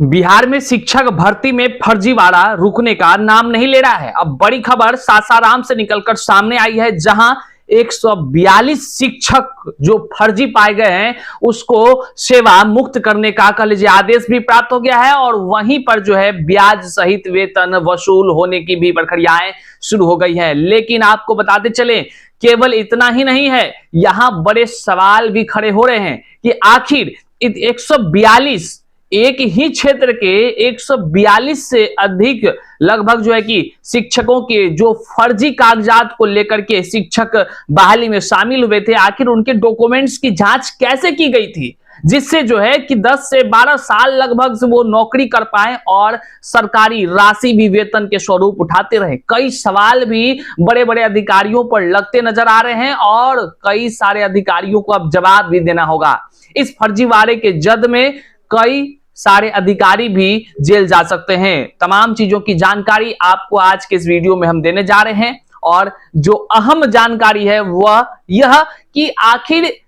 बिहार में शिक्षक भर्ती में फर्जीवाड़ा रुकने का नाम नहीं ले रहा है। अब बड़ी खबर सासाराम से निकलकर सामने आई है, जहां 142 शिक्षक जो फर्जी पाए गए हैं उसको सेवा मुक्त करने का कह लीजिए आदेश भी प्राप्त हो गया है, और वहीं पर जो है ब्याज सहित वेतन वसूल होने की भी प्रक्रियाएं शुरू हो गई है। लेकिन आपको बताते चले, केवल इतना ही नहीं है, यहां बड़े सवाल भी खड़े हो रहे हैं कि आखिर 142 एक ही क्षेत्र के 142 से अधिक लगभग जो है कि शिक्षकों के जो फर्जी कागजात को लेकर के शिक्षक बहाली में शामिल हुए थे, आखिर उनके डॉक्यूमेंट्स की जांच कैसे की गई थी, जिससे जो है कि 10 से 12 साल लगभग से वो नौकरी कर पाए और सरकारी राशि भी वेतन के स्वरूप उठाते रहे। कई सवाल भी बड़े बड़े अधिकारियों पर लगते नजर आ रहे हैं और कई सारे अधिकारियों को अब जवाब भी देना होगा। इस फर्जीवाड़े के जद में कई सारे अधिकारी भी जेल जा सकते हैं। तमाम चीजों की जानकारी आपको आज के इस वीडियो में हम देने जा रहे हैं, और जो अहम जानकारी है वह यह कि आखिर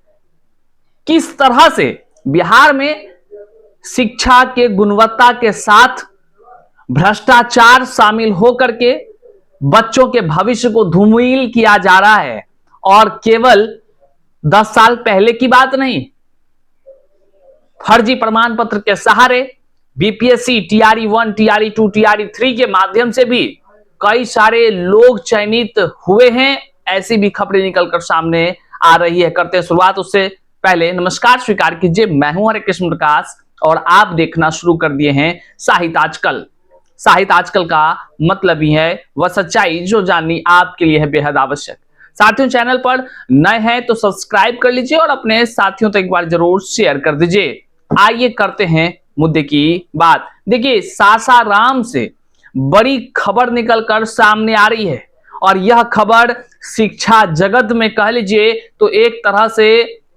किस तरह से बिहार में शिक्षा के गुणवत्ता के साथ भ्रष्टाचार शामिल होकर के बच्चों के भविष्य को धूमिल किया जा रहा है। और केवल 10 साल पहले की बात नहीं, फर्जी प्रमाण पत्र के सहारे बीपीएससी टीआरई 1, टीआरई 2, टीआरई 3 के माध्यम से भी कई सारे लोग चयनित हुए हैं। ऐसी भी खबरें निकलकर सामने आ रही है। करते हैं शुरुआत, उससे पहले नमस्कार स्वीकार कीजिए, मैं हूं हरे कृष्ण प्रकाश और आप देखना शुरू कर दिए हैं साहित्य आजकल। साहित्य आजकल का मतलब ही है वह सच्चाई जो जाननी आपके लिए है बेहद आवश्यक। साथियों, चैनल पर नए हैं तो सब्सक्राइब कर लीजिए और अपने साथियों तक एक बार जरूर शेयर कर दीजिए। आइए करते हैं मुद्दे की बात। देखिए, सासाराम से बड़ी खबर निकलकर सामने आ रही है, और यह खबर शिक्षा जगत में कह लीजिए तो एक तरह से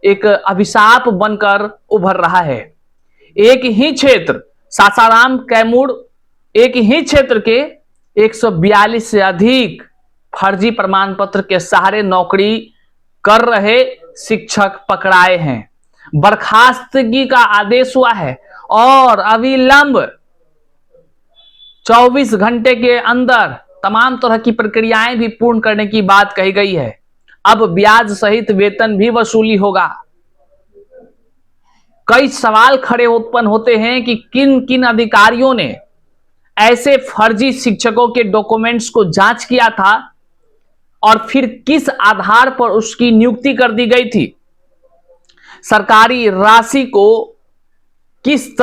एक अभिशाप बनकर उभर रहा है। एक ही क्षेत्र सासाराम कैमूर, एक ही क्षेत्र के 142 से अधिक फर्जी प्रमाण पत्र के सहारे नौकरी कर रहे शिक्षक पकड़ाए हैं। बर्खास्तगी का आदेश हुआ है और अविलंब 24 घंटे के अंदर तमाम तरह की प्रक्रियाएं भी पूर्ण करने की बात कही गई है। अब ब्याज सहित वेतन भी वसूली होगा। कई सवाल खड़े उत्पन्न होते हैं कि किन किन अधिकारियों ने ऐसे फर्जी शिक्षकों के डॉक्यूमेंट्स को जांच किया था और फिर किस आधार पर उसकी नियुक्ति कर दी गई थी। सरकारी राशि को किस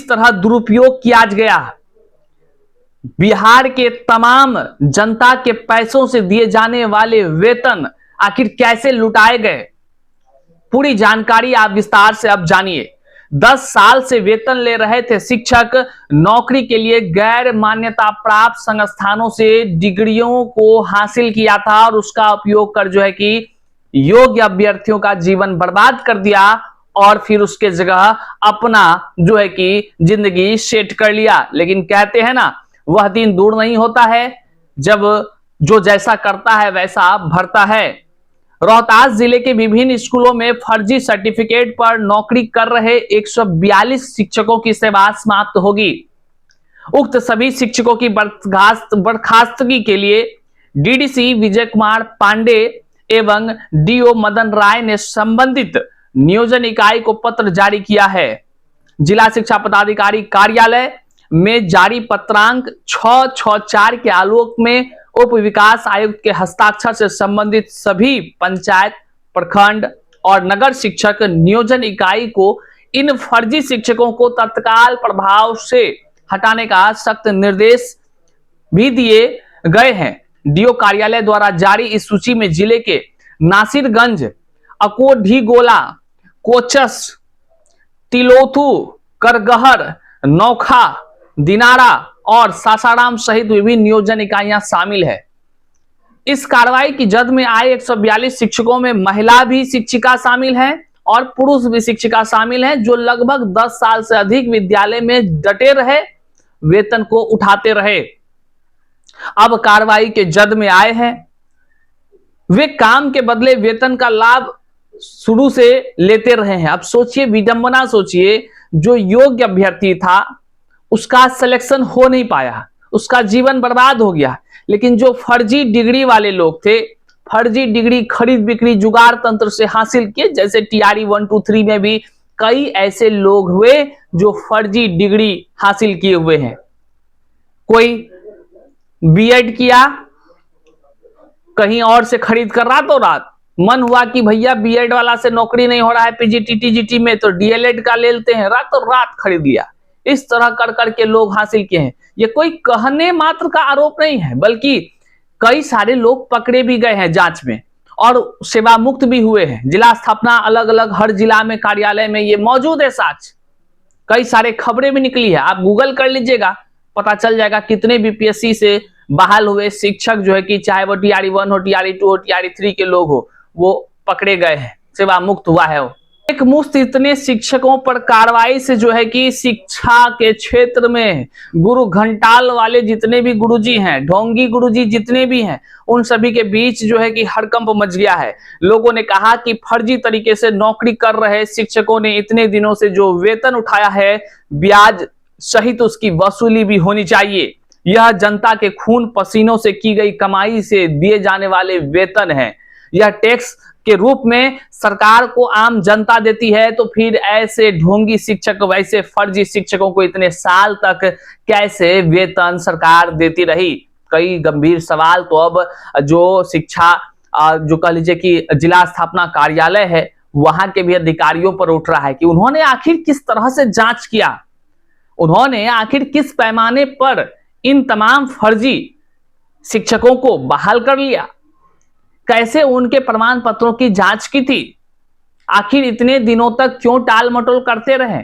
तरह दुरुपयोग किया गया, बिहार के तमाम जनता के पैसों से दिए जाने वाले वेतन आखिर कैसे लुटाए गए, पूरी जानकारी आप विस्तार से अब जानिए। 10 साल से वेतन ले रहे थे शिक्षक, नौकरी के लिए गैर मान्यता प्राप्त संस्थानों से डिग्रियों को हासिल किया था और उसका उपयोग कर जो है कि योग्य अभ्यर्थियों का जीवन बर्बाद कर दिया, और फिर उसके जगह अपना जो है कि जिंदगी सेट कर लिया। लेकिन कहते हैं ना, वह दिन दूर नहीं होता है जब जो जैसा करता है वैसा भरता है। रोहतास जिले के विभिन्न स्कूलों में फर्जी सर्टिफिकेट पर नौकरी कर रहे 142 शिक्षकों की सेवा समाप्त होगी। उक्त सभी शिक्षकों की बर्खास्तगी के लिए डीडीसी विजय कुमार पांडे एवं डीओ मदन राय ने संबंधित नियोजन इकाई को पत्र जारी किया है। जिला शिक्षा पदाधिकारी कार्यालय में जारी पत्रांक 664 के आलोक में उप विकास आयुक्त के हस्ताक्षर से संबंधित सभी पंचायत, प्रखंड और नगर शिक्षक नियोजन इकाई को इन फर्जी शिक्षकों को तत्काल प्रभाव से हटाने का सख्त निर्देश भी दिए गए हैं। डीओ कार्यालय द्वारा जारी इस सूची में जिले के नासिरगंज, अकोढीगोला, कोचस, तिलोथू, करगहर, नौखा, दिनारा और सासाराम सहित विभिन्न नियोजन इकाइयां शामिल है। इस कार्रवाई की जद में आए 142 शिक्षकों में महिला भी शिक्षिका शामिल है और पुरुष भी शिक्षिका शामिल है, जो लगभग 10 साल से अधिक विद्यालय में डटे रहे, वेतन को उठाते रहे। अब कार्रवाई के जद में आए हैं। वे काम के बदले वेतन का लाभ शुरू से लेते रहे हैं। अब सोचिए, विडंबना सोचिए, जो योग्य अभ्यर्थी था उसका सिलेक्शन हो नहीं पाया, उसका जीवन बर्बाद हो गया। लेकिन जो फर्जी डिग्री वाले लोग थे, फर्जी डिग्री खरीद बिक्री जुगाड़ तंत्र से हासिल किए, जैसे टीआरई 1, 2, 3 में भी कई ऐसे लोग हुए जो फर्जी डिग्री हासिल किए हुए हैं। कोई बीएड किया, कहीं और से खरीद कर रातों रात मन हुआ कि भैया बीएड वाला से नौकरी नहीं हो रहा है पीजीटी टीजीटी में, तो डीएलएड का ले लेते हैं, रातों रात खरीद लिया। इस तरह कर करके लोग हासिल किए हैं। ये कोई कहने मात्र का आरोप नहीं है, बल्कि कई सारे लोग पकड़े भी गए हैं जांच में और सेवा मुक्त भी हुए हैं। जिला स्थापना अलग अलग हर जिला में कार्यालय में ये मौजूद है साक्ष्य। कई सारे खबरें भी निकली है, आप गूगल कर लीजिएगा, पता चल जाएगा कितने बीपीएससी से बहाल हुए शिक्षक जो है कि चाहे वो टीआरई 1 हो, टीआरई 2 हो, टीआरई 3 के लोग हो, वो पकड़े गए हैं, सेवा मुक्त हुआ है। वो एक मुश्त इतने शिक्षकों पर कार्रवाई से जो है कि शिक्षा के क्षेत्र में गुरु घंटाल वाले जितने भी गुरुजी हैं, ढोंगी गुरुजी जितने भी हैं, उन सभी के बीच जो है कि हड़कंप मच गया है। लोगों ने कहा कि फर्जी तरीके से नौकरी कर रहे शिक्षकों ने इतने दिनों से जो वेतन उठाया है, ब्याज सहित उसकी वसूली भी होनी चाहिए। यह जनता के खून पसीनों से की गई कमाई से दिए जाने वाले वेतन है। यह टैक्स के रूप में सरकार को आम जनता देती है, तो फिर ऐसे ढोंगी शिक्षक, वैसे फर्जी शिक्षकों को इतने साल तक कैसे वेतन सरकार देती रही? कई गंभीर सवाल तो अब जो शिक्षा जो कह लीजिए कि जिला स्थापना कार्यालय है, वहां के भी अधिकारियों पर उठ रहा है कि उन्होंने आखिर किस तरह से जांच किया, उन्होंने आखिर किस पैमाने पर इन तमाम फर्जी शिक्षकों को बहाल कर लिया, कैसे उनके प्रमाण पत्रों की जांच की थी, आखिर इतने दिनों तक क्यों टाल मटोल करते रहे,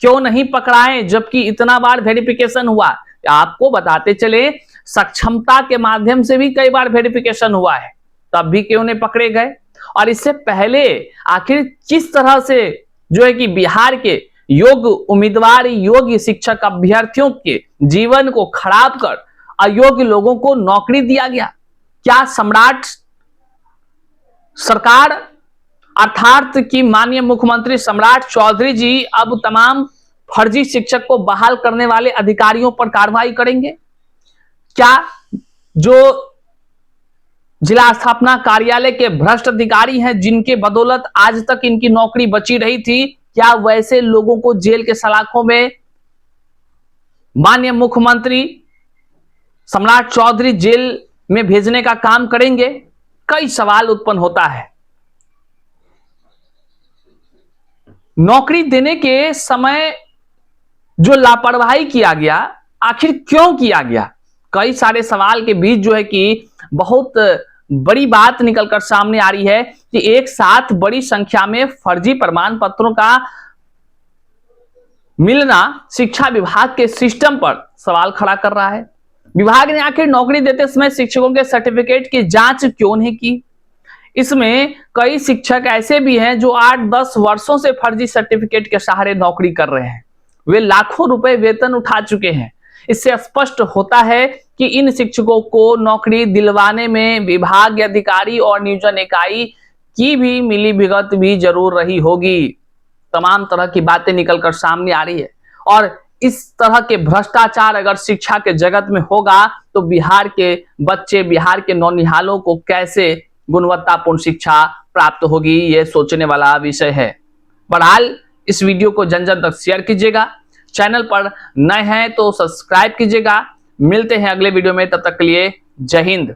क्यों नहीं पकड़ाए जबकि इतना बार वेरिफिकेशन हुआ। आपको बताते चले, सक्षमता के माध्यम से भी कई बार वेरिफिकेशन हुआ है, तब भी क्यों नहीं पकड़े गए। और इससे पहले आखिर किस तरह से जो है कि बिहार के योग्य उम्मीदवार, योग्य शिक्षक अभ्यर्थियों के जीवन को खराब कर अयोग्य लोगों को नौकरी दिया गया। क्या सम्राट सरकार अर्थात की माननीय मुख्यमंत्री सम्राट चौधरी जी अब तमाम फर्जी शिक्षक को बहाल करने वाले अधिकारियों पर कार्रवाई करेंगे? क्या जो जिला स्थापना कार्यालय के भ्रष्ट अधिकारी हैं, जिनके बदौलत आज तक इनकी नौकरी बची रही थी, क्या वैसे लोगों को जेल के सलाखों में माननीय मुख्यमंत्री सम्राट चौधरी जेल में भेजने का काम करेंगे? कई सवाल उत्पन्न होता है। नौकरी देने के समय जो लापरवाही किया गया, आखिर क्यों किया गया? कई सारे सवाल के बीच जो है कि बहुत बड़ी बात निकलकर सामने आ रही है कि एक साथ बड़ी संख्या में फर्जी प्रमाण पत्रों का मिलना शिक्षा विभाग के सिस्टम पर सवाल खड़ा कर रहा है। विभाग ने आखिर नौकरी देते समय शिक्षकों के सर्टिफिकेट की जांच क्यों नहीं की? इसमें कई शिक्षक ऐसे भी हैं जो 8-10 वर्षों से फर्जी सर्टिफिकेट के सहारे नौकरी कर रहे हैं। वे लाखों रुपए वेतन उठा चुके हैं। इससे स्पष्ट होता है कि इन शिक्षकों को नौकरी दिलवाने में विभाग अधिकारी और नियोजन इकाई की भी मिलीभगत भी जरूर रही होगी। तमाम तरह की बातें निकलकर सामने आ रही है और इस तरह के भ्रष्टाचार अगर शिक्षा के जगत में होगा तो बिहार के बच्चे, बिहार के नौनिहालों को कैसे गुणवत्तापूर्ण शिक्षा प्राप्त होगी, यह सोचने वाला विषय है। बहरहाल इस वीडियो को जन जन तक शेयर कीजिएगा, चैनल पर नए हैं तो सब्सक्राइब कीजिएगा। मिलते हैं अगले वीडियो में, तब तक के लिए जय हिंद।